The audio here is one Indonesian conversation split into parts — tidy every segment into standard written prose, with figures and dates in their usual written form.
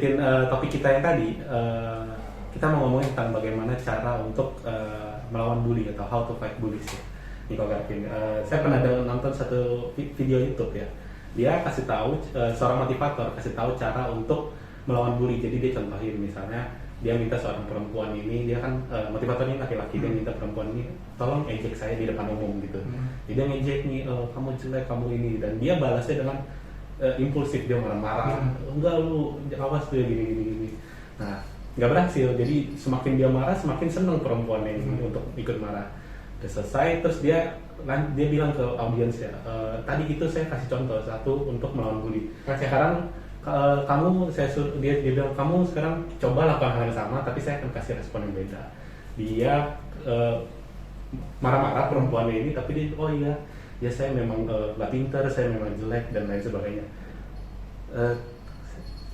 lanjutin topik kita yang tadi, kita mau ngomongin tentang bagaimana cara untuk melawan bully atau how to fight bullies ya. Niko Garvin, saya pernah nonton satu video YouTube ya. Dia kasih tahu seorang motivator kasih tahu cara untuk melawan bully. Jadi dia contohin misalnya dia minta seorang perempuan ini, dia kan motivatornya laki-laki, dia minta perempuan ini tolong ejek saya di depan umum gitu. Jadi dia ngejek nih, kamu jelek, kamu ini, dan dia balasnya dengan impulsif, dia marah-marah, enggak lu awas tuh gini. Nah, nggak berhasil. Jadi semakin dia marah, semakin seneng perempuan ini untuk ikut marah. Udah selesai, terus dia bilang ke audiens ya, tadi itu saya kasih contoh satu untuk melawan bully. Sekarang kamu, dia bilang kamu sekarang coba lakukan hal yang sama, tapi saya akan kasih respon yang beda. Dia marah-marah perempuan ini, tapi dia oh iya, ya saya memang nggak pintar, saya memang jelek dan lain sebagainya.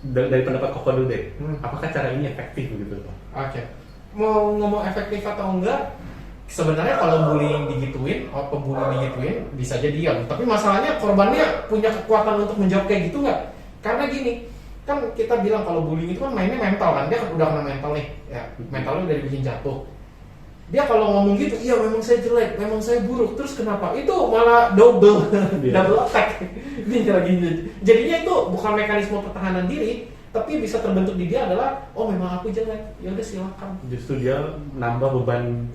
Dari pendapat Koko dulu deh, apakah cara ini efektif begitu? Oke. Mau ngomong efektif atau enggak, sebenarnya kalau bullying digituin, pembuli digituin bisa aja diam. Tapi masalahnya korbannya punya kekuatan untuk menjawab kayak gitu nggak? Karena gini, kan kita bilang kalau bullying itu kan mainnya mental kan, dia udah kena mental nih, ya mentalnya udah dibikin jatuh. Dia kalau ngomong gitu, iya memang saya jelek, memang saya buruk, terus kenapa? Itu malah double attack. Jadinya itu bukan mekanisme pertahanan diri, tapi bisa terbentuk di dia adalah, oh memang aku jelek, ya udah silakan. Justru dia nambah beban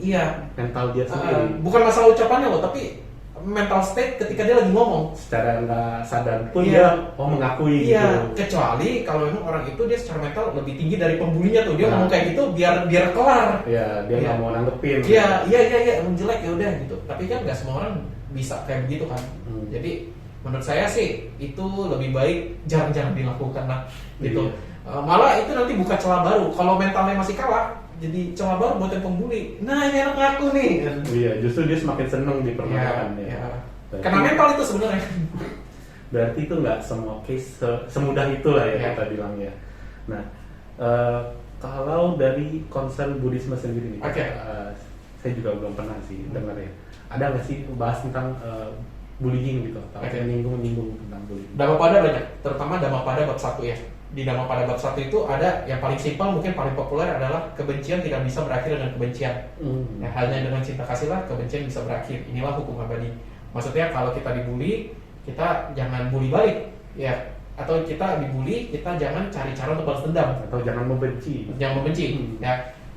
mental dia sendiri. Bukan masalah ucapannya loh, tapi mental state ketika dia lagi ngomong secara nggak sadar pun dia mengakui gitu. Kecuali kalau memang orang itu dia secara mental lebih tinggi dari pembulinya tuh, dia ngomong kayak gitu biar kelar. Iya, dia nggak mau nanggepin. Iya, emang jelek ya udah gitu. Tapi kan nggak semua orang bisa kayak begitu kan. Jadi menurut saya sih itu lebih baik jarang-jarang dilakukan lah gitu. Malah itu nanti buka celah baru. Kalau mentalnya masih kalah, jadi celah baru buat yang pembuli. Nah ini anak aku nih. Iya, justru dia semakin seneng dipermainkan ya. Karena mental itu sebenarnya. Berarti itu nggak semua case semudah itulah ya kita bilang ya. Nah, kalau dari concern Buddhisme sendiri nih, saya juga belum pernah sih dengar ya. Ada nggak sih bahas tentang bullying gitu? Atau nyinggung tentang bullying? Dhammapada banyak, terutama Dhammapada bab 1 ya. Di Dhammapada bab 1 itu ada yang paling simpel, mungkin paling populer adalah kebencian tidak bisa berakhir dengan kebencian. Ya, hanya dengan cinta kasihlah kebencian bisa berakhir. Inilah hukum abadi. Maksudnya kalau kita dibully, kita jangan bully balik, ya. Atau kita dibully, kita jangan cari cara untuk balas dendam. Atau jangan membenci. Ya.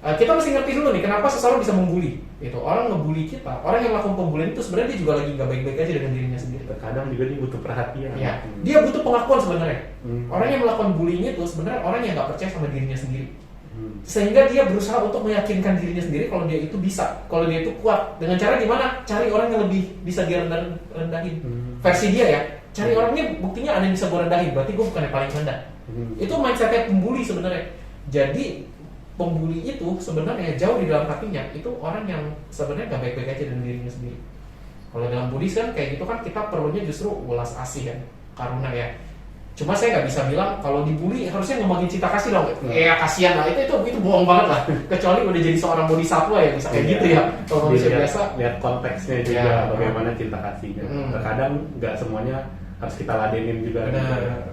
Kita mesti ngerti dulu nih kenapa seseorang bisa membuli. Itu orang ngebully kita, orang yang melakukan pembulian itu sebenarnya dia juga lagi nggak baik-baik aja dengan dirinya sendiri. Terkadang juga dia butuh perhatian. Ya, dia butuh pengakuan sebenarnya. Orang yang melakukan bullying itu sebenarnya orang yang nggak percaya sama dirinya sendiri. Sehingga dia berusaha untuk meyakinkan dirinya sendiri kalau dia itu bisa, kalau dia itu kuat. Dengan cara gimana? Cari orang yang lebih bisa dia rendahin. Versi dia ya. Cari orangnya, buktinya ada yang bisa gue rendahin, berarti gue bukan yang paling rendah. Itu mindsetnya pembuli sebenarnya. Jadi pembuli itu sebenarnya jauh di dalam hatinya itu orang yang sebenarnya gak baik-baik aja dengan dirinya sendiri. Kalau dalam Buddhis kan kayak gitu kan kita perlunya justru welas asih kan, karuna ya. Cuma saya nggak bisa bilang kalau dibully harusnya ngomongin cinta kasih dong. Ya kasihan lah, itu bohong banget lah. Kecuali udah jadi seorang bodhisattva ya bisa kayak gitu ya. Kalau manusia biasa lihat konteksnya juga bagaimana cinta kasihnya. Terkadang nggak semuanya harus kita ladenin juga.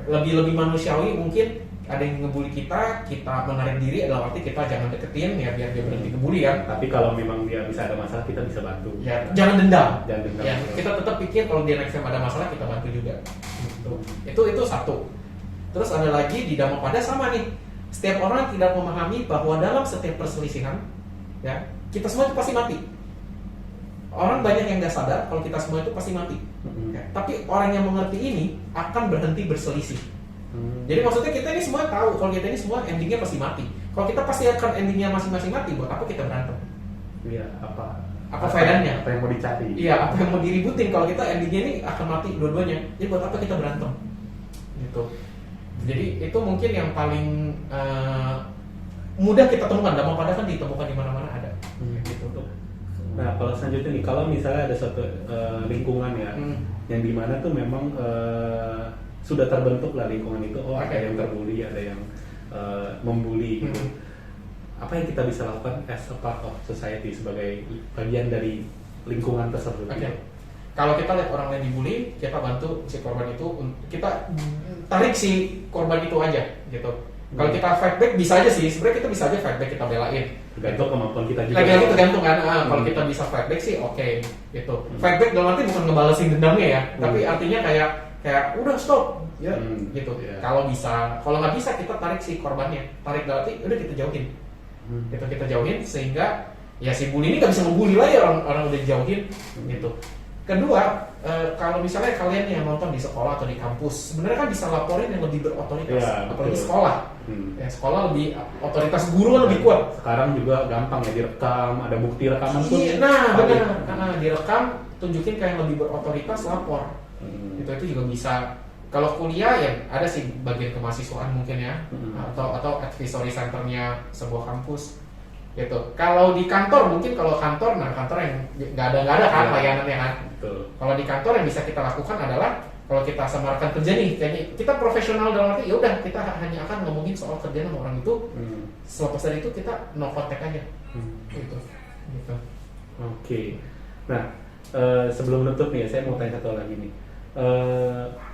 Lebih manusiawi mungkin. Ada yang ngebully kita menarik diri dalam arti kita jangan deketin ya biar dia berhenti ngebully kan. Tapi kalau memang dia bisa ada masalah kita bisa bantu. Ya, jangan dendam. Ya, kita tetap pikir kalau dia next time ada masalah kita bantu juga. Itu satu. Terus ada lagi di Dhammapada sama nih. Setiap orang tidak memahami bahwa dalam setiap perselisihan ya, kita semua itu pasti mati. Orang banyak yang nggak sadar kalau kita semua itu pasti mati. Ya, tapi orang yang mengerti ini akan berhenti berselisih. Jadi maksudnya kita ini semua tahu kalau kita ini semua endingnya pasti mati. Kalau kita pasti akan endingnya masing-masing mati, buat apa kita berantem? Iya, apa faedahnya? Apa yang mau dicari? Iya, apa yang mau diributin kalau kita endingnya ini akan mati dua-duanya. Jadi buat apa kita berantem? Gitu. Jadi itu mungkin yang paling mudah kita temukan. Dhammapada kan ditemukan di mana-mana ada. Gitu. Nah, kalau selanjutnya nih, kalau misalnya ada suatu lingkungan ya, yang dimana tuh memang sudah terbentuk lah lingkungan itu, ada yang terbuli, ada yang membuli gitu. Apa yang kita bisa lakukan as a part of society sebagai bagian dari lingkungan tersebut? Kalau kita lihat orang lain dibully, kita bantu si korban itu, kita tarik si korban itu aja gitu. Kalau kita fight back bisa aja sih, sebenarnya kita bisa aja fight back, kita belain. Tergantung kemampuan kita juga. Lagi-lagi tergantung kan, kalau kita bisa fight back sih oke, gitu. Fight back dalam arti bukan ngebalesin dendamnya ya, tapi artinya kayak udah stop, ya gitu. Kalau bisa, kalau nggak bisa kita tarik si korbannya, tarik berarti udah kita jauhin, kita jauhin sehingga ya si bully ini nggak bisa ngebully lagi orang udah dijauhin, gitu. Kedua, kalau misalnya kalian yang nonton di sekolah atau di kampus, sebenarnya kan bisa laporin yang lebih berotoritas, apalagi sekolah. Ya, sekolah lebih otoritas guru kan lebih kuat. Sekarang juga gampang ya direkam, ada bukti rekaman tuh. Nah, benar. Karena direkam, tunjukin kayak yang lebih berotoritas, lapor. Itu juga bisa. Kalau kuliah ya ada sih bagian kemahasiswaan mungkin ya, atau advisory centernya sebuah kampus. Gitu. Kalau di kantor mungkin kantor yang nggak ada kan layanannya kan. Kalau di kantor yang bisa kita lakukan adalah kalau kita sama rekan kerja nih, kayaknya kita profesional dalam arti ya udah kita hanya akan ngomongin soal kerjaan sama orang itu. Selepas dari itu kita no contact aja. Gitu. Oke. Nah, sebelum menutup nih, saya mau tanya satu lagi nih.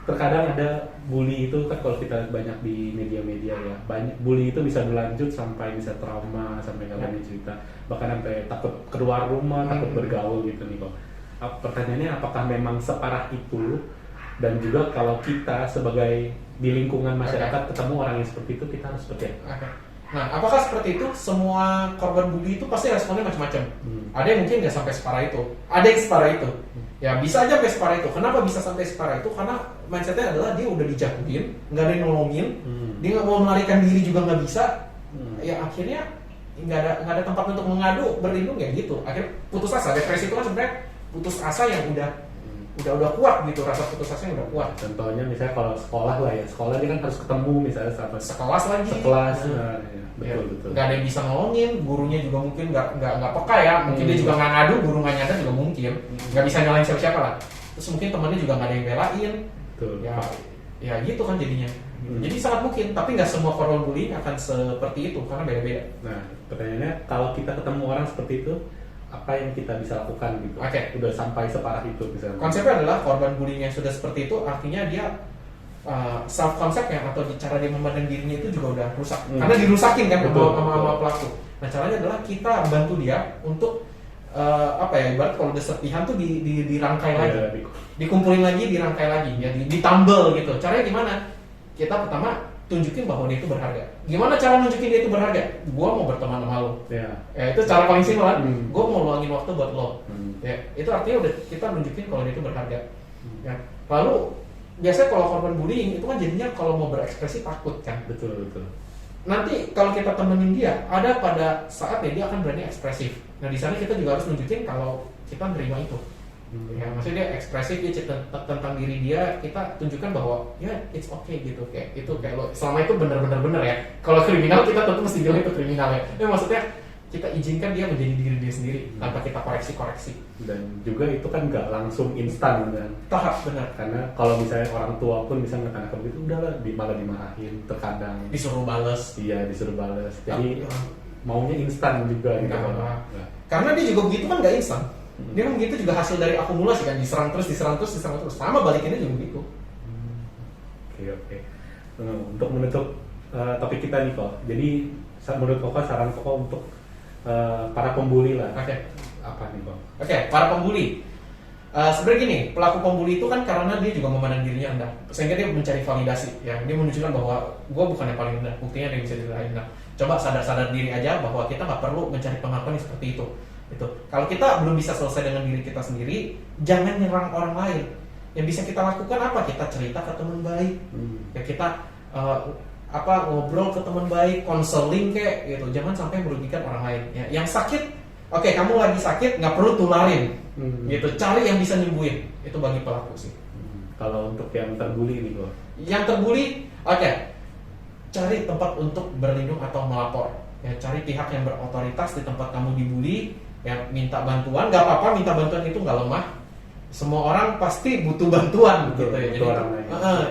Terkadang ada bully itu kan kalau kita banyak di media-media ya, banyak bully itu bisa berlanjut sampai bisa trauma, sampai nggak berani cerita, bahkan sampai takut keluar rumah, takut bergaul gitu nih kok. Pertanyaannya apakah memang separah itu, dan juga kalau kita sebagai di lingkungan masyarakat ketemu orang yang seperti itu kita harus seperti apa? Nah, apakah seperti itu semua korban bully itu pasti responnya macam-macam? Ada yang mungkin nggak sampai separah itu, ada yang separah itu. Ya bisa aja sampai separah itu. Kenapa bisa sampai separah itu? Karena mindsetnya adalah dia udah dijatuhin, nggak ada yang nolongin, dia nggak mau melarikan diri juga nggak bisa. Ya akhirnya nggak ada tempat untuk mengadu, berlindung ya gitu. Akhirnya putus asa. Depresi itu kan sebenarnya putus asa yang udah kuat gitu, rasa putus asa yang udah kuat. Contohnya misalnya kalau sekolah lah ya, sekolah dia kan harus ketemu misalnya sama sekelas lagi. Betul. Nggak ada yang bisa nolongin, gurunya juga mungkin nggak peka ya, mungkin dia juga nggak ngadu, guru nggak nyadar juga mungkin, nggak bisa nyalain siapa lah. Terus mungkin temannya juga nggak ada yang belain. Betul. Ya gitu kan jadinya. Jadi sangat mungkin, tapi nggak semua korban bullying akan seperti itu karena beda-beda. Nah, pertanyaannya kalau kita ketemu orang seperti itu, apa yang kita bisa lakukan gitu? Udah sampai separah itu misalnya. Konsepnya adalah korban bullying yang sudah seperti itu, artinya dia self konsepnya atau cara dia memandang dirinya itu juga udah rusak. Karena dirusakin kan sama pelaku. Nah, caranya adalah kita bantu dia untuk ibarat kalau udah serpihan tuh dirangkai lagi. Dikumpulin lagi, dirangkai lagi, ya ditambal gitu. Caranya gimana? Kita pertama tunjukin bahwa dia itu berharga. Gimana cara nunjukin dia itu berharga? Gua mau berteman sama lo. Ya itu cara paling simpel kan. Gua mau luangin waktu buat lo. Ya, itu artinya udah kita nunjukin kalau dia itu berharga. Ya. Lalu biasanya kalau korban bullying itu kan jadinya kalau mau berekspresi takut kan. Betul. Nanti kalau kita temenin dia, ada pada saatnya dia akan berani ekspresif. Nah di sana kita juga harus nunjukin kalau kita nerima itu. Ya, maksudnya dia ekspresif, dia cerita tentang diri dia, kita tunjukkan bahwa ya it's okay gitu, kayak itu kayak lo selama itu benar ya. Kalau kriminal kita tentu mesti bilang itu kriminal ya. Maksudnya kita izinkan dia menjadi diri dia sendiri tanpa kita koreksi. Dan juga itu kan nggak langsung instan kan. Tahap benar. Karena kalau misalnya orang tua pun bisa ngeliat anak begitu, udahlah malah dimarahin, terkadang disuruh bales. Iya disuruh bales. Jadi maunya instan juga gitu. Karena dia juga begitu kan nggak instan. Dia kan begitu juga hasil dari akumulasi kan, diserang terus. Sama balikinnya juga begitu. Oke. Untuk menutup topik kita nih kok. Jadi menurut Koko, saran Koko untuk para pembuli lah. Apa nih kok? Para pembuli. Sebenarnya gini, pelaku pembuli itu kan karena dia juga memandang dirinya rendah, sehingga dia mencari validasi. Ya, dia menunjukkan bahwa gue bukan yang paling rendah, buktinya dia bisa diraih. Nah, coba sadar diri aja bahwa kita nggak perlu mencari pengakuan yang seperti itu. Kalau kita belum bisa selesai dengan diri kita sendiri, jangan nyerang orang lain. Yang bisa kita lakukan apa? Kita cerita ke teman baik. Ya kita ngobrol ke teman baik, konseling kayak gitu. Jangan sampai merugikan orang lain. Ya, yang sakit, kamu lagi sakit, nggak perlu tularin. Gitu. Cari yang bisa nyembuhin. Itu bagi pelaku sih. Kalau untuk yang terbuli nih kok. Yang terbuli, cari tempat untuk berlindung atau melapor. Ya, cari pihak yang berotoritas di tempat kamu dibully. Ya, minta bantuan, nggak apa-apa, minta bantuan itu nggak lemah. Semua orang pasti butuh bantuan. Gitu ya. Jadi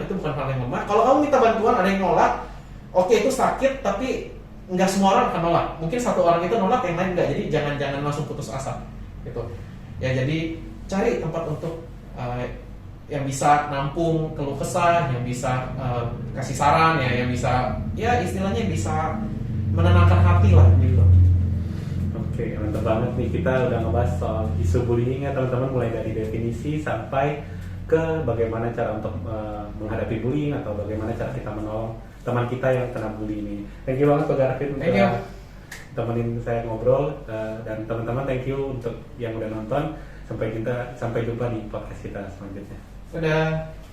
itu bukan hal yang lemah. Kalau kamu minta bantuan, ada yang nolak, itu sakit, tapi nggak semua orang akan nolak. Mungkin satu orang itu nolak, yang lain nggak. Jadi jangan langsung putus asa. Gitu. Ya, jadi cari tempat untuk yang bisa nampung keluh kesah, yang bisa kasih saran ya, yang bisa ya istilahnya bisa menenangkan hati lah gitu. Oke, mantap banget nih, kita udah ngebahas soal isu bullying ya teman-teman, mulai dari definisi sampai ke bagaimana cara untuk menghadapi bullying atau bagaimana cara kita menolong teman kita yang kena bully ini. Thank you banget Pak Garvin udah temenin saya ngobrol, dan teman-teman thank you untuk yang udah nonton. Sampai jumpa di podcast kita selanjutnya. Dadah.